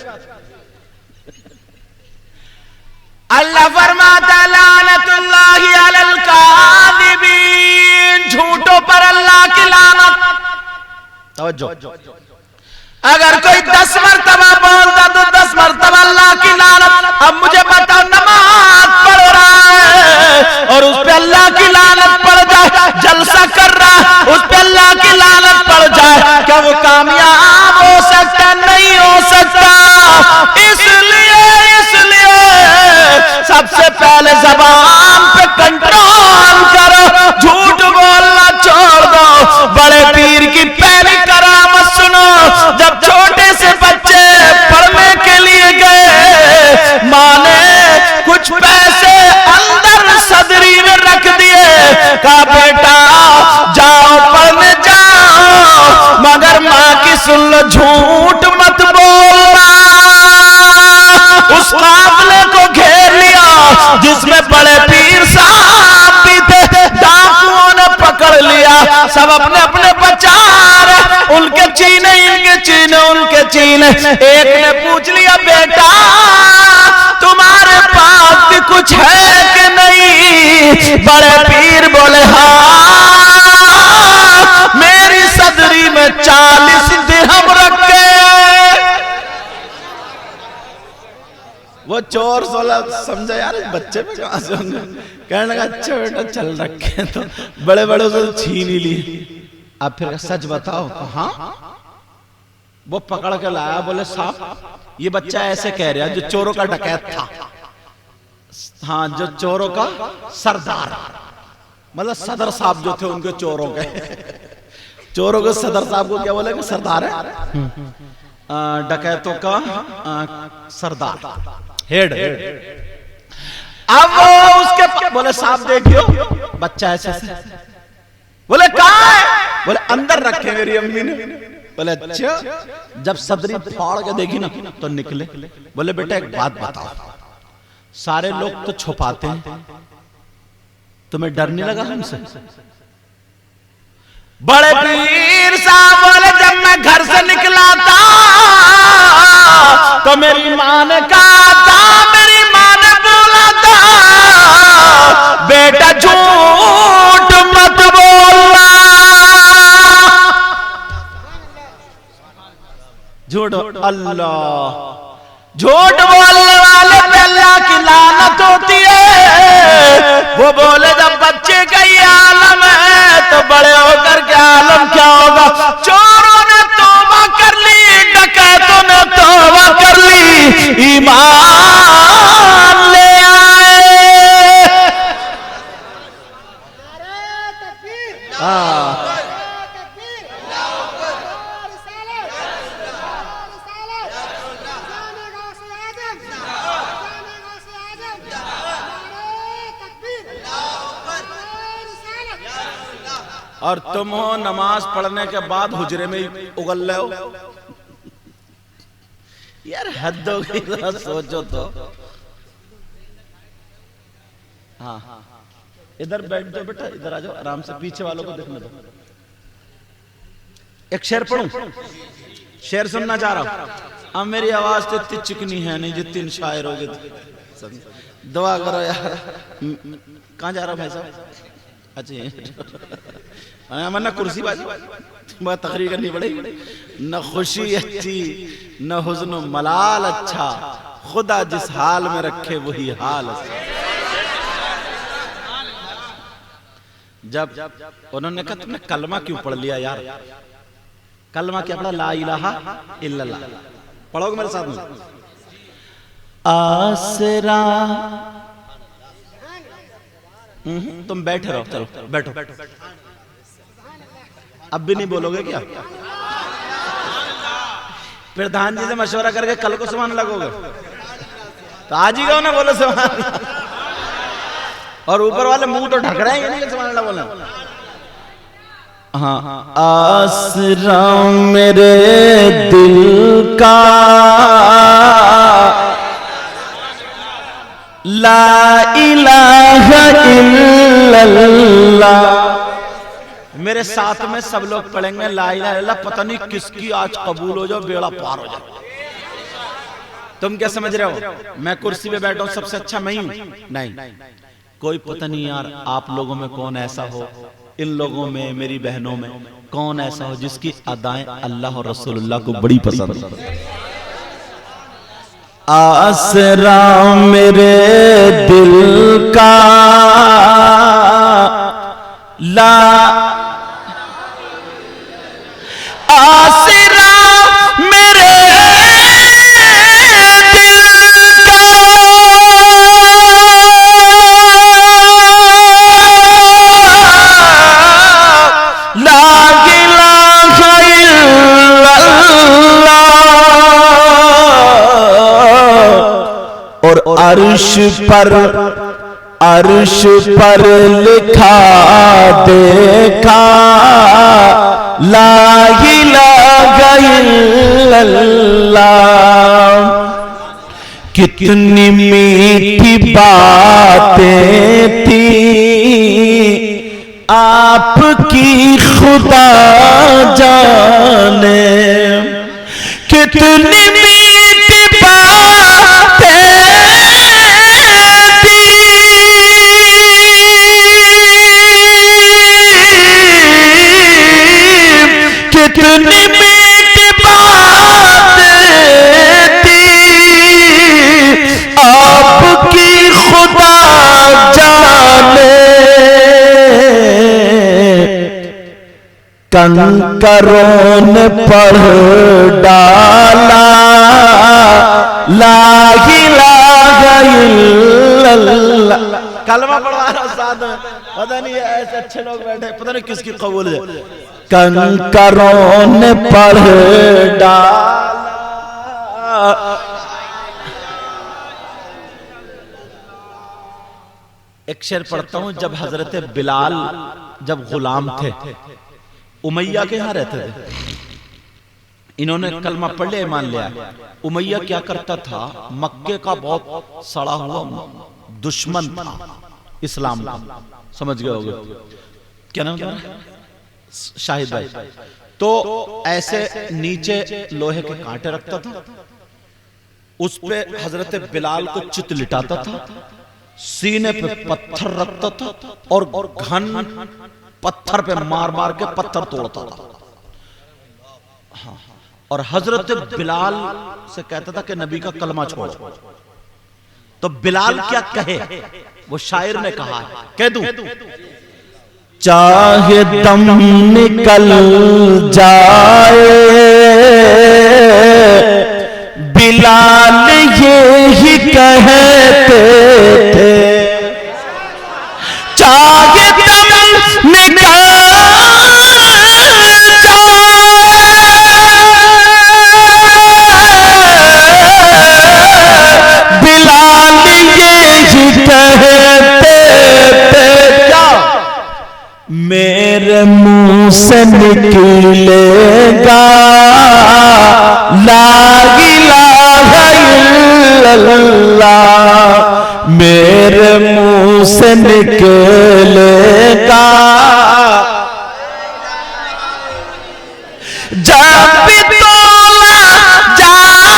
अल्लाह फरमाता लानतुल्लाहि अलल काज़िबीन, झूठों पर अल्लाह की लानत। तवज्जो, अगर कोई 10 मर्तबा बोलता तो 10 मर्तबा अल्लाह की लानत। अब मुझे बताओ, नमाज पढ़ रहा है और उस पे अल्लाह की लानत पड़ जाए, जलसा कर रहा उस पे अल्लाह की लानत पड़ जाए, क्या वो कामयाब हो सकता? नहीं हो सकता। इसलिए सबसे पहले ज़बान पे कंट्रोल करो, झूठ बोलना छोड़ दो। बड़े पीर की पहली करामत सुनो। जब छोटे से बच्चे पढ़ने के लिए गए, माँ ने कुछ पैसे अंदर सदरी में रख दिए, कहा बेटा जाओ पढ़ने जाओ, मगर माँ की सुन लो, झूठ मत बोलना। उस काफिले को घेर लिया जिसमें बड़े पीर साहब भी थे, डाकुओं ने पकड़ लिया। सब अपने अपने बचा रहे, उनके चीने इनके चीने उनके चीने। एक ने पूछ लिया बेटा तुम्हारे पास भी कुछ है कि नहीं? बड़े पीर बोले हाँ, मेरी सदरी में 40 दिरहम रखे। वो चोर सोला समझा यार, बच्चे में कहां से होंगे। कहने लगा अच्छा बेटा चल रखे तो बड़े बड़े से छीन ही लिए। अब फिर सच बताओ। हाँ, वो पकड़ के लाया, बोले साहब ये बच्चा ऐसे कह रहा है जो चोरों का डकैत था। हाँ, जो चोरों का सरदार, मतलब सदर साहब जो थे उनके चोरों के चोरों के सदर साहब को क्या बोले कि सरदार है, डकैतों का सरदार, हेड। अब वो उसके बोले साहब देखियो बच्चा ऐसे बोले कहाँ है? बोले अंदर रखे मेरी अम्मी ने। बोले अच्छा। जब सदरी फाड़ के देखी ना तो निकले। बोले बेटा एक बात बताओ, सारे लोग तो छुपाते हैं, तुम्हें डर नहीं लगा हमसे? बड़े पीर साहब बोले जब मैं घर से निकला था तो मेरी माँ ने कहा था, मेरी माँ ने बोला था बेटा झूठ मत बोलना। झूठ, अल्लाह, झूठ बोलने वाले पे अल्लाह की लानत होती है। वो बोले जब बच्चे का ये आलम है तो बड़े होकर के आलम क्या होगा? चोरों ने तौबा कर ली, डकैतों ने तौबा कर ली, ईमान ले आए। हाँ, और तुम हो नमाज पढ़ने के बाद हुजरे में उगल रहे हो। यार हद हो गई, सोचो तो। हाँ, इधर बैठ जाओ बेटा, इधर आ जाओ, आराम से पीछे वालों को देखने दो। एक शेर पढ़ूं? शेर सुनना चाह रहा हूं। अब मेरी आवाज तो इतनी चिकनी है नहीं जितनी इन शायरों की। दुआ करो यार। कहाँ जा रहा हूं भाई साहब? अच्छा वरना कुर्सी बाजी तुम्हें तकरीर करनी पड़ेगी। न खुशी अच्छी न हुज़्न मलाल अच्छा, खुदा जिस हाल में रखे वही हाल अच्छा। जब उन्होंने कहा तुमने कलमा क्यों पढ़ लिया यार? कलमा क्या पढ़ा? ला इलाहा इल्लल्लाह। पढ़ोगे मेरे साथ में? आसरा। तुम बैठे रहो, चलो बैठो। अब भी नहीं बोलोगे क्या? प्रधान जी से मशवरा करके कल को सुभान लगोगे तो आज ही कहो ना बोलो सुभान। और ऊपर वाले मुंह तो ढक रहे हैं, नहीं सुभान अल्लाह बोलना। हाँ, आसरा मेरे दिल का ला इलाहा इल्लल्लाह। मेरे साथ में सब लोग पढ़ेंगे ला इलाहा इल्लल्लाह। पता नहीं किसकी आज कबूल हो जाओ, बेड़ा पार हो जाए। तुम क्या समझ रहे हो मैं कुर्सी पे बैठा हूं सबसे अच्छा मैं ही हूं? नहीं, कोई पता नहीं यार आप लोगों में कौन ऐसा हो, इन लोगों में, मेरी बहनों में कौन ऐसा हो जिसकी अदाएं अल्लाह और रसूलुल्लाह को बड़ी पसंद है। आसरा मेरे दिल का ला, आसरा मेरे दिल का ला इलाहा इल्लल्लाह। और अर्श पर लिखा देखा ला इलाहा इल्लल्लाह। कितनी मीठी बातें थी आपकी खुदा जाने, कितनी मीठी बातें कितनी मीठी बातें थी आपकी खुदा जाने। कंकरों ने पढ़ डाला ला इलाहा इल्लल्लाह। कलमा पढ़वा रहा साथ में, पता नहीं ऐसे अच्छे लोग बैठे, पता नहीं किसकी कबूल है। कंकरों ने पढ़ डाला। एक शेर पढ़ता हूं। जब हजरत बिलाल जब गुलाम थे, उमैया के यहां रहते थे, इन्होंने कलमा पढ़ लिया, ईमान लिया। उमैया क्या करता था, मक्के का बहुत सड़ा हुआ दुश्मन था इस्लाम का, समझ गए होगे क्या नाम था? शाहिद भाई। तो ऐसे नीचे लोहे के कांटे रखता था, उस पे हजरत बिलाल को चित लिटाता था, सीने पे पत्थर रखता था और घन पत्थर पे मार मार के पत्थर तोड़ता था। हाँ, और हजरत बिलाल से कहता था कि नबी का कलमा छोड़ो। तो बिलाल क्या कहे, वो शायर ने कहा है, कह दूं? चाहे दम निकल जाए बिलाल ये ही कहते थे, चाहे दम निकल जाए बिलाल ये ही कहते थे। क्या मेरे मुंह से निकलेगा ला इलाहा इल्लल्लाह, मेरे मुंह से निकलेगा जब भी तोला जाएगा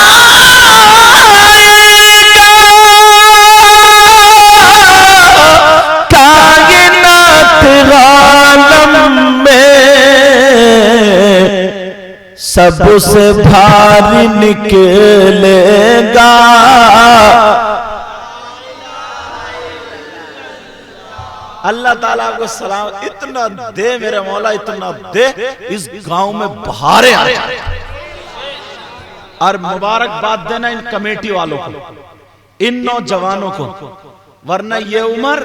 कायनात सबसे भारी निकलेगा। अल्लाह ताला आपको सलाम इतना दे मेरे मौला, इतना दे इस गांव में बहारे आ जाए। और मुबारकबाद देना इन कमेटी वालों को, इन नौजवानों को, वरना ये उम्र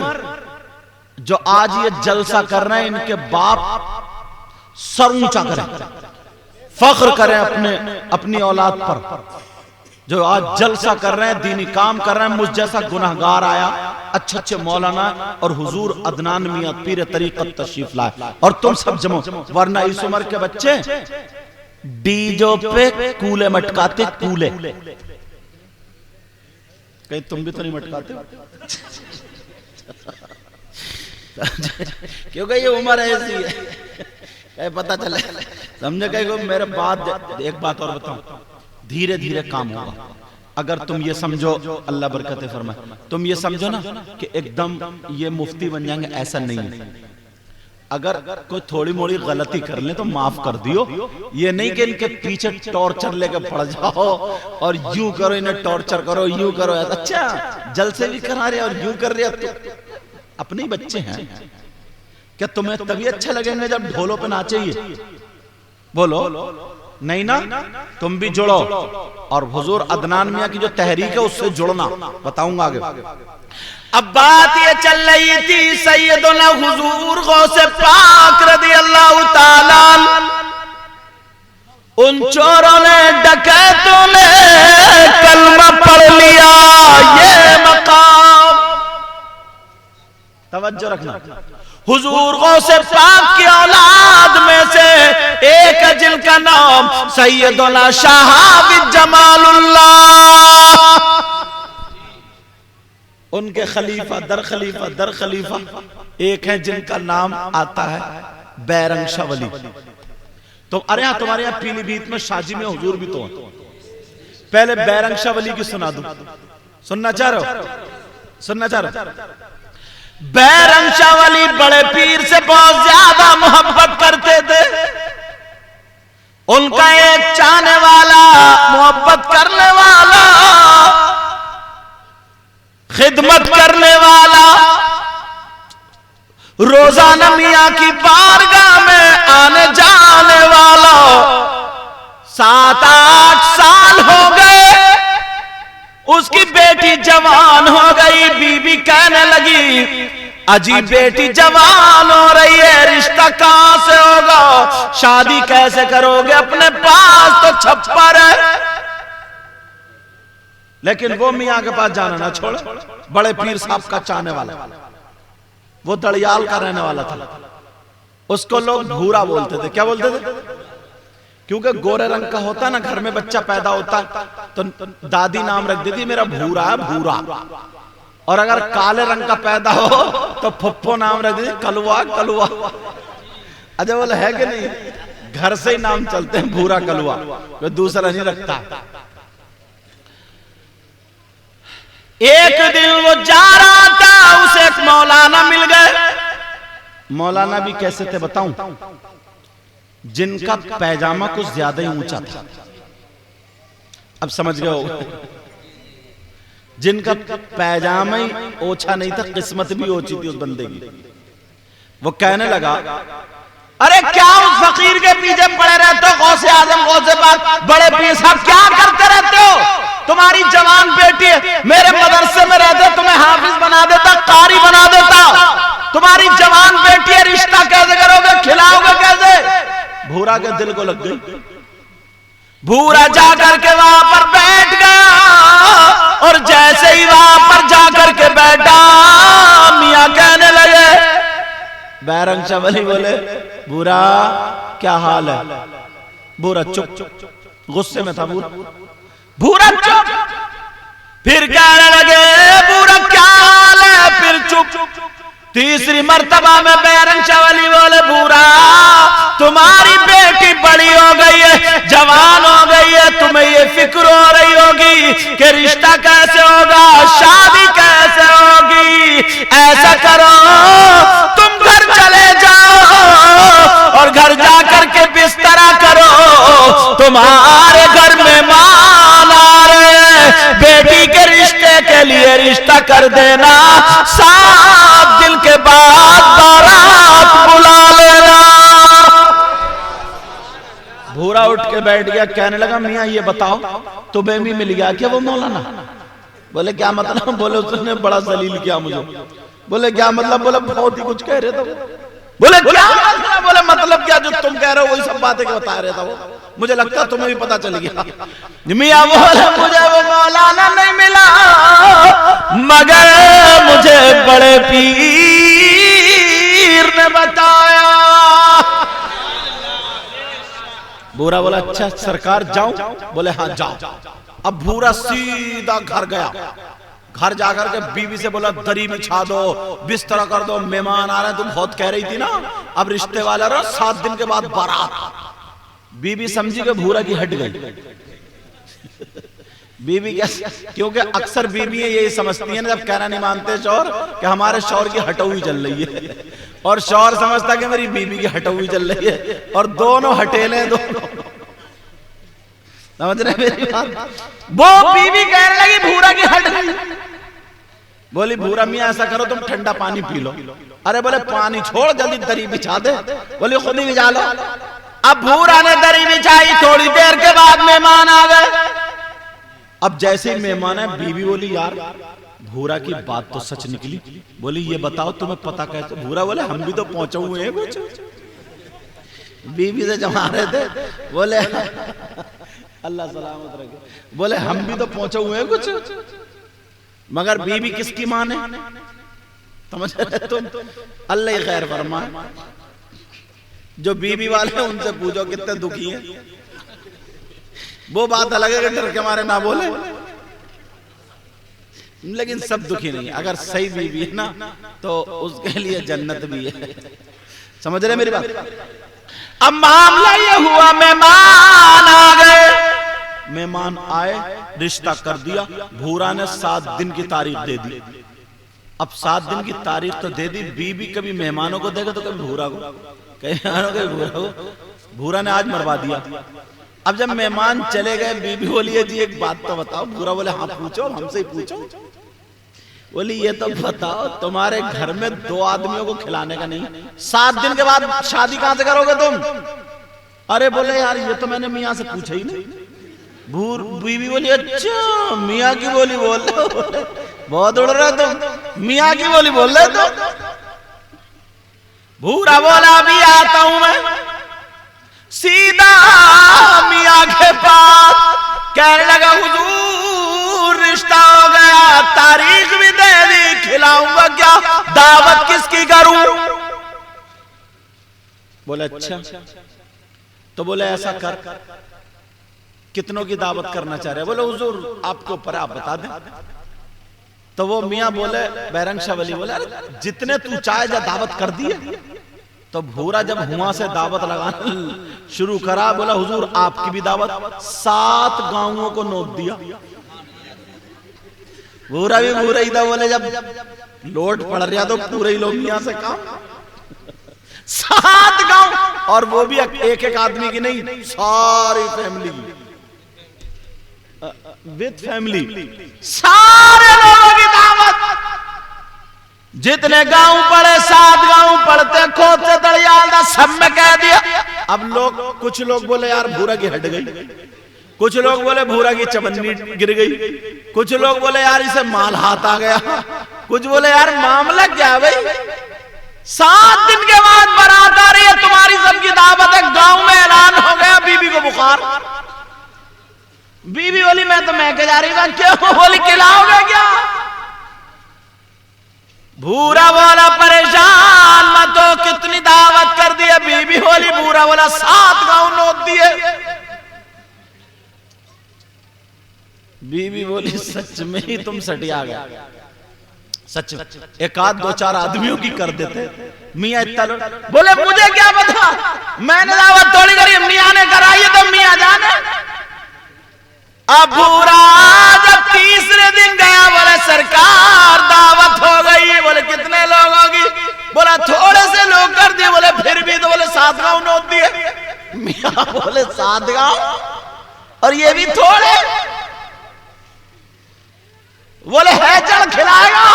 जो आज ये जलसा कर रहे हैं, इनके बाप सर ऊंचा करें, फख्र करें अपनी औलाद पर, जो आज जलसा कर रहे हैं, दीनी काम कर रहे हैं। मुझ जैसा गुनहगार आया, अच्छे अच्छे मौलाना और हुजूर अदनान मियां पीर तरीक़त तशरीफ लाए और तुम सब जमो, वरना इस उम्र के बच्चे डीजो पे कूले मटकाते, कूले। कहीं तुम भी तो नहीं मटकाते क्योंकि ये उम्र ऐसी है, कहीं पता चले समझे। कहीं मेरे बात, एक बात और बताऊं, धीरे धीरे काम होगा। अगर तुम ये समझो, अल्लाह बरकत फरमाए, तुम ये समझो ना कि एकदम ये मुफ्ती बन जाएंगे, ऐसा नहीं है। अगर कोई थोड़ी मोड़ी गलती कर ले तो माफ कर दियो, ये नहीं कि इनके पीछे टॉर्चर लेके पड़ जाओ और यूं करो, इन्हें टॉर्चर करो, यूं करो। अच्छा जलसे भी करा रहे और यूं कर रहे, तो अपने ही बच्चे हैं। क्या तुम्हें तभी अच्छा लगेंगे जब ढोलों पे नाचेंगे? बोलो नहीं ना, तुम भी जुड़ो और हुजूर अदनान मियां की जो तहरीक है उससे जुड़ना, बताऊंगा आगे। अब बात ये चल रही थी सैयदुना हुजूर गौसे पाक रज़ियल्लाहु ताला, उन चोरों ने, डकैतों ने कलमा पढ़ लिया। ये मकाम तवज्जो रखना, हुजूर गौसे पाक की औलाद में से एक है जिनका नाम सैयदुना शहाब जमालुल्लाह, उनके खलीफा दर खलीफा दर खलीफा एक है जिनका नाम आता है बैरंग शाह वली। तो अरे हाँ, तुम्हारे यहाँ पीलीभीत में शाजी में हुजूर भी तो है। पहले बैरंग शाह वली की सुना दूं, सुनना चाह रहे हो? सुनना चाह रहे हो? बैरंग शाह वली बड़े पीर से बहुत ज्यादा मोहब्बत करते थे। उनका एक चाहने वाला, मोहब्बत करने वाला, खिदमत करने वाला, रोजाना मियां की बारगाह में आने जाने वाला 7-8 साल हो गए। उसकी बेटी जवान हो गई। बीबी कहने लगी, अजी बेटी जवान हो रही है, रिश्ता कहां से होगा, शादी कैसे करोगे, अपने पास तो छप्पर है। लेकिन वो मियां के पास जाना ना छोड़े, बड़े पीर साहब का चाहने वाला, वो दड़ियाल का रहने वाला था। उसको लोग भूरा बोलते थे। क्या बोलते थे? क्योंकि गोरे रंग का होता ना, घर में बच्चा पैदा होता तो दादी नाम रख देती मेरा भूरा है, भूरा। और अगर काले रंग का पैदा हो तो फुफ्फो नाम रख देती कलुआ, कलुआ। अच्छा बोले है कि नहीं? घर से ही नाम चलते हैं भूरा, कलुआ, कोई दूसरा नहीं रखता। एक दिन वो जा रहा था, उसे एक मौलाना मिल गए। मौलाना भी कैसे थे बताऊं? जिनका पैजामा कुछ ज्यादा ही ऊंचा था। अब समझ गए हो? जिनका पैजामा ही ओछा नहीं था, किस्मत भी ओछी थी उस बंदे की। वो कहने लगा, अरे क्या उस फकीर के पीछे पड़े रहते हो, गौसे आजम, गौसे पाक, बड़े पीर साहब, क्या करते रहते हो? तुम्हारी जवान बेटी है, मेरे मदरसे में रहते, तुम्हें हाफिज बना देता, कारी बना देता। तुम्हारी जवान बेटी है, रिश्ता कैसे करोगे, खिलाओगे कैसे? भूरा के दिल को लग गई। भूरा जाकर के वहां पर बैठ गया और जैसे ही वहां पर जाकर के बैठा, मियां कहने लगे, बैरंग शाह वली बोले, भूरा क्या हाल है? भूरा चुप, गुस्से में था भूरा। भूरा चुप। फिर कहने लगे, भूरा क्या हाल है? फिर चुप। तीसरी मर्तबा में बैरंग शाह वली बोले, भूरा तुम्हारी बेटी बड़ी हो गई है, जवान हो गई है, तुम्हें ये फिक्र हो रही होगी कि रिश्ता कैसे होगा, शादी कैसे होगी। ऐसा करो, तुम घर चले जाओ और घर जाकर के बिस्तरा करो तो तुम्हारे घर मेहमान आ रहे, बेटी के रिश्ते के लिए रिश्ता कर देना, 7 दिन के बाद बारात बुला लेना। भूरा उठ के बैठ गया, कहने लगा मियाँ ये बताओ तुम्हें भी मिल गया क्या वो मौलाना? बोले क्या मतलब? बोले उसने बड़ा जलील किया मुझे। बोले क्या मतलब? बोले बहुत ही कुछ कह रहे थे। बोले क्या मतलब? बोले मतलब क्या, जो तुम कह रहे हो वही सब बातें बता रहे था वो, मुझे लगता तुम्हें भी पता चल गया। मियाँ बोले मुझे वो मौलाना नहीं मिला, मगर मुझे बड़े पीर ने बताया। भूरा बोला अच्छा सरकार जाऊं? बोले हाँ जाओ। अब भूरा सीधा घर गया, घर जाकर के बीवी से बोला दरी बिछा दो, बिस्तर कर दो, मेहमान आ रहे हैं, तुम बहुत कह रही थी ना, अब रिश्ते वाला रहो, 7 दिन के बाद बारात। बीवी समझी कि भूरा की हट गई। बीवी क्या, क्योंकि अक्सर बीवी यही समझती है ना जब कहना नहीं मानते शौहर कि हमारे शौहर की हटौई चल रही है, और शौहर समझता कि मेरी बीवी की हटौई चल रही है, और दोनों हटेले दोनों। समझ रहे मेरी बात? वो बीवी कहने लगी भूरा की हट गई। बोली भूरा मियाँ ऐसा करो तुम ठंडा पानी पी लो। अरे बोले पानी छोड़ जल्दी दरी बिछा दे। बोले खुद ही बिछा लो। अब भूरा ने दरी बिछाई, थोड़ी देर के बाद मेहमान आ गए। अब जैसे ही मेहमान है बीवी बोली यार भूरा की बात तो सच निकली। बोली ये बताओ तुम्हें पता कैसे? भूरा बोले हम भी तो पहुंचे हुए हैं कुछ। बीवी से जमा रहे थे, बोले अल्लाह सलामत रखे, बोले हम भी तो पहुंचे हुए हैं कुछ, मगर बीवी किसकी माने? समझ रहे तुम? अल्लाह ही खैर फरमाए। जो बीवी वाले हैं उनसे पूछो कितने दुखी हैं। वो बात अलग है कि डर के मारे ना बोले, लेकिन सब दुखी नहीं। अगर सही बीवी है ना तो उसके लिए जन्नत भी है। समझ रहे मेरी बात? अब मामला ये हुआ मेहमान आ गए, मेहमान आए, रिश्ता कर दिया। भूरा ने 7 दिन की तारीख दे दी। अब 7 दिन की तारीख तो दे दी, बीवी कभी मेहमानों को देगा तो कभी भूरा को, कभी भूरा को। भूरा ने आज मरवा दिया। अब जब मेहमान चले गए बीवी बोली जी एक बात तो बताओ। भूरा बोले हाँ पूछो, हमसे ही पूछो। बोली ये तो बताओ तुम्हारे घर में 2 आदमियों को खिलाने का नहीं, 7 दिन के बाद शादी कहां से करोगे तुम? अरे बोले यार ये तो मैंने मियाँ से पूछा ही नहीं। बीवी बोली अच्छा मियाँ की बोली बोल रहे हो, बहुत उड़ रहे तुम, मियाँ की बोली बोल रहे तुम। भूरा बोला अभी आता हूं मैं। सीधा मियाँ के पास कहने लगा हुजूर रिश्ता हो गया, तारीख भी दे दी, खिलाऊंगा क्या, दावत किसकी करूं? बोले अच्छा। तो बोले ऐसा कर, कितनों की दावत करना चाह रहे? बोले हुजूर आपके ऊपर, आप बता दें। तो वो मियाँ बोले बैरंग शाह वली बोले अरे जितने तू चाहे जा दावत कर दिए। तो भूरा जब हुआ से दावत लगाना शुरू करा, बोला हुजूर आपकी भी दावत। 7 गांवों को नोट दिया। भूरा भी भूरा ही था। बोले जब लोट पड़ रहा तो पूरे ही लोग मियाँ से काम। 7 गांव, और वो भी एक एक आदमी की नहीं, सारी फैमिली की, विद फैमिली, सारे लोगों की दावत। जितने गांव पड़े 7 गांव पड़ते, खोद से दड़ियाल सब में कह दिया। अब लोग, कुछ लोग बोले यार भूरा की हट गई, कुछ लोग बोले भूरा की चवन्नी गिर गई, कुछ लोग बोले यार इसे माल हाथ आ गया, कुछ बोले यार मामला क्या भाई, 7 दिन के बाद बारात आ रही है, तुम्हारी सबकी दावत है, गांव में ऐलान हो गया बीवी को बुखार। बीवी बोली मैं तो महके जा रही था। क्यों? बोली खिलाओगे क्या? भूरा बोला परेशान मत हो, कितनी दावत कर दी है? बीवी बोली, भूरा बोला 7 गांव नोट दिए। बीवी बोली सच में ही तुम सटिया गया, सच में। एक आध 2-4 आदमियों की कर देते। मियाँ इतना बोले मुझे क्या पता, मैंने दावत थोड़ी करी, मियाँ ने कराई है तो मियाँ जाने। अब भूरा जब तीसरे दिन गया, बोले सरकार दावत हो गई। बोले कितने लोगों की? बोला थोड़े से लोग कर दिए। बोले फिर भी तो? बोले 7 गांव नोट दिए। मियाँ बोले 7 गांव? और ये भी थोड़े। बोले है चल खिलाएगा।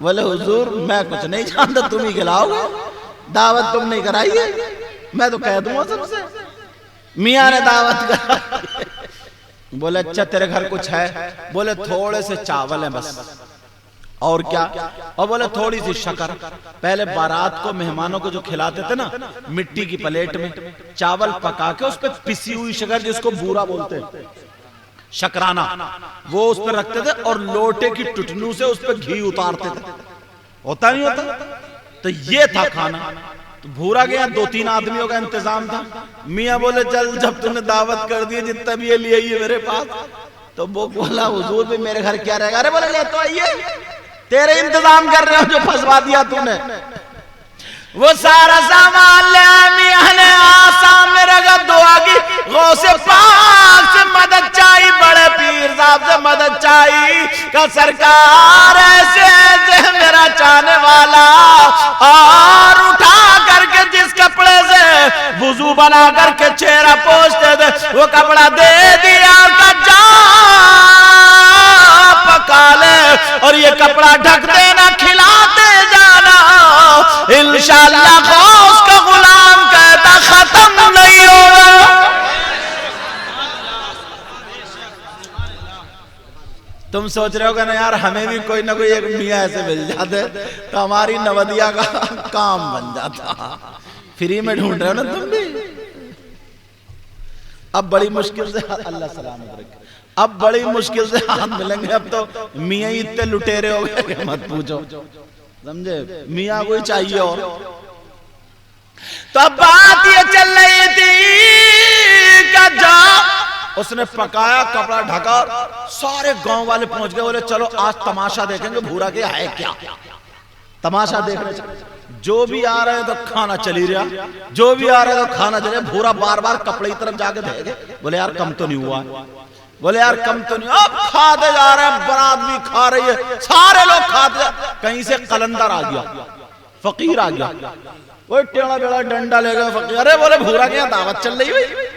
बोले हुजूर मैं कुछ नहीं जानता, तुम ही खिलाओगे, दावत तुम नहीं कराई है, मैं तो कह दूंगा सबसे। मियां ने दावत कराई। बोले अच्छा तेरे घर कुछ है? बोले थोड़े से चावल है बस, और क्या? और बोले थोड़ी सी शक्कर। पहले बारात को मेहमानों को जो खिलाते थे ना, मिट्टी की प्लेट में चावल पका के उस पर पिसी हुई शक्कर, जिसको बूरा बोलते हैं, शकराना, वो उस पर रखते थे और लोटे की टुटनू से उस पर घी उतारते थे। होता नहीं होता? तो ये था खाना। तो भूरा गया, 2-3 आदमियों का इंतजाम था। मियां बोले चल जब तूने दावत कर दी, जितना भी ये लिए ही मेरे पास। तो वो बोला हुजूर भी मेरे घर क्या रहेगा? अरे बोले ले तो आइए, तेरे इंतजाम कर रहे हो जो फंसवा दिया तूने। वो सारा सामान ले मियां ने सामने रखा, दुआ की, गौसे पाक से मदद चाहिए, बड़े पीर साहब से मदद चाहिए का सरकार ऐसे ऐसे मेरा चाहने वाला, और उठा करके जिस कपड़े से वुजू बना करके चेहरा पोंछते थे वो कपड़ा दे दिया, का जा पका ले और ये कपड़ा ढक देना, खिलाते जाना, इंशाअल्लाह गौस का गुलाम कहता खत्म नहीं होगा। तुम सोच रहे होगे ना यार हमें भी कोई ना कोई एक मियां ऐसे मिल जाते तो हमारी नवदिया का काम बन जाता। फ्री में ढूंढ रहे हो ना तुम भी। अब बड़ी मुश्किल से, अल्लाह सलामत रखे, अब बड़ी मुश्किल से हाथ मिलेंगे। अब तो मियां ही इतने लुटेरे हो गए मत पूछो, समझे? मियां कोई चाहिए और। तो अब बात ये चल रही थी का जा उसने पकाया, कपड़ा ढका, सारे गांव वाले पहुंच गए। बोले चलो आज तमाशा देखेंगे, भूरा के है क्या, तमाशा देखने चले। जो भी आ रहे हैं तो खाना चली रहा, जो भी आ रहे हैं तो खाना चले। भूरा बार बार कपड़े की तरफ जाके देखे, बोले यार कम तो नहीं हुआ, बोले यार कम तो नहीं। अब खाते जा रहे हैं, बारात भी खा रही है, सारे लोग खाते। कहीं से कलंदर आ गया, फकीर आ गया, वो टेढ़ा बेड़ा डंडा ले गया फकीर। अरे बोले भूरा के यहाँ दावत चल रही है।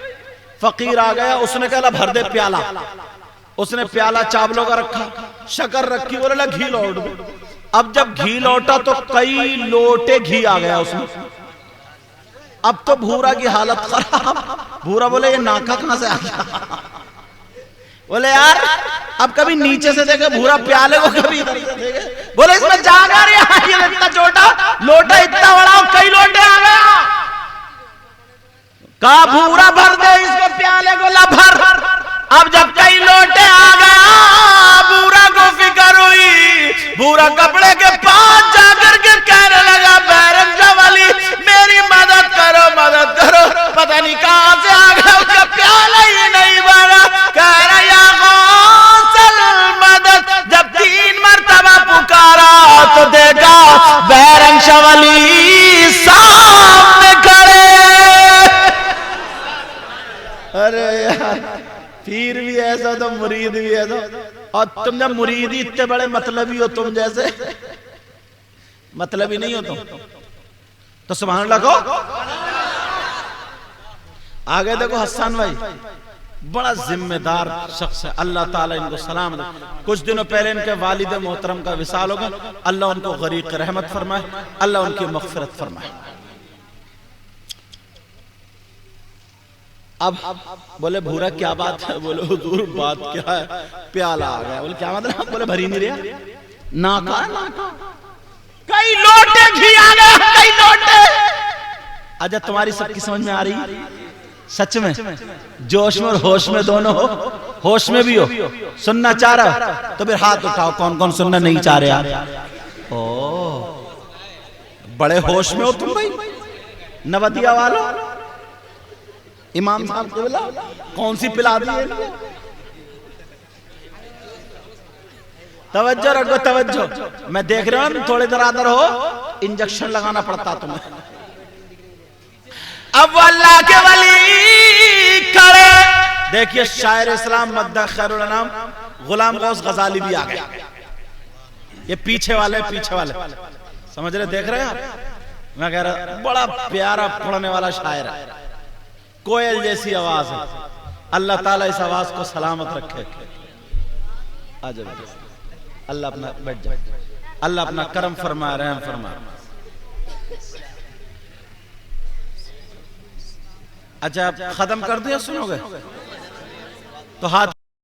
फकीर आ गया, उसने कहा भर दे प्याला। उसने प्याला चावलों का रखा, शक्कर रखी, बोले घी लौट दो। अब जब घी लौटा तो कई लोटे घी आ गया उसमें। अब तो भूरा की हालत खराब। भूरा बोले ये नाका कहां से आ गया? बोले यार अब कभी नीचे से देखे भूरा प्याले को, कभी इधर से देखे। बोले इसमें जागा रे, ये इतना छोटा लोटा इतना बड़ा, कई लोटे आ गया। का भूरा भर दे इसको प्याले को, ला भर। अब जब कई लोटे आ गया, भूरा को फिक्र हुई। भूरा कपड़े के पास जाकर के कहने लगा बैरम जवाली मेरी मदद करो, मदद करो। पता नहीं कहां से आ गया, उसका प्याला ही नहीं भरा। कह रहा या गौसल मदद। जब 3 मरतबा पुकारा तो देखा बैरम शवली सामने खड़े। अरे यार पीर भी ऐसा तो मुरीद भी ऐसा। और तुम जब मुरीद ही इतने बड़े मतलबी हो, तुम जैसे मतलबी नहीं हो तुम तो सुभान अल्लाह कहो। आगे देखो हसन भाई बड़ा जिम्मेदार शख्स है, अल्लाह ताला इनको सलाम दे। कुछ दिनों पहले इनके वालिद मोहतरम का विसाल हो गया, अल्लाह उनको गरीक रहमत फरमाए, अल्लाह उनकी मग़फ़िरत फरमाए। अब बोले भूरा क्या बात है? बोले हुजूर बात क्या है, प्याला आ गया। बोले क्या मतलब? बोले भरी नहीं रहा, नाका नाका कई लोटे घी आ गए, कई लोटे। अच्छा तुम्हारी सबकी समझ में आ रही? सच में जोश में और होश में दोनों हो। होश में भी हो, सुनना चाह रहा तो फिर हाथ उठाओ, कौन कौन सुनना नहीं चाह रहे आप? ओ बड़े होश में हो तुम भाई। नवदिया वालों, इमाम साहब को बोला कौन सी पिला दी? तवज्जो रखो, तवज्जो। मैं देख रहा हूं थोड़े देर आदर हो, इंजेक्शन लगाना पड़ता तुम्हें। अब अल्लाह के वली खड़े। देखिए शायर इस्लाम मद्दा खैरुल अनाम गुलाम गौस गजाली भी आ गया। ये पीछे वाले समझ रहे, देख रहे हैं आप? मैं कह रहा बड़ा प्यारा पढ़ने वाला शायर है, कोयल जैसी आवाज है। अल्लाह ताला इस आवाज को सलामत रखे। आ जाओ, अल्लाह अपना बैठ जाए, अल्लाह अपना करम फरमा, रहम फरमा। अच्छा, खत्म कर दिया, सुनोगे तो हाथ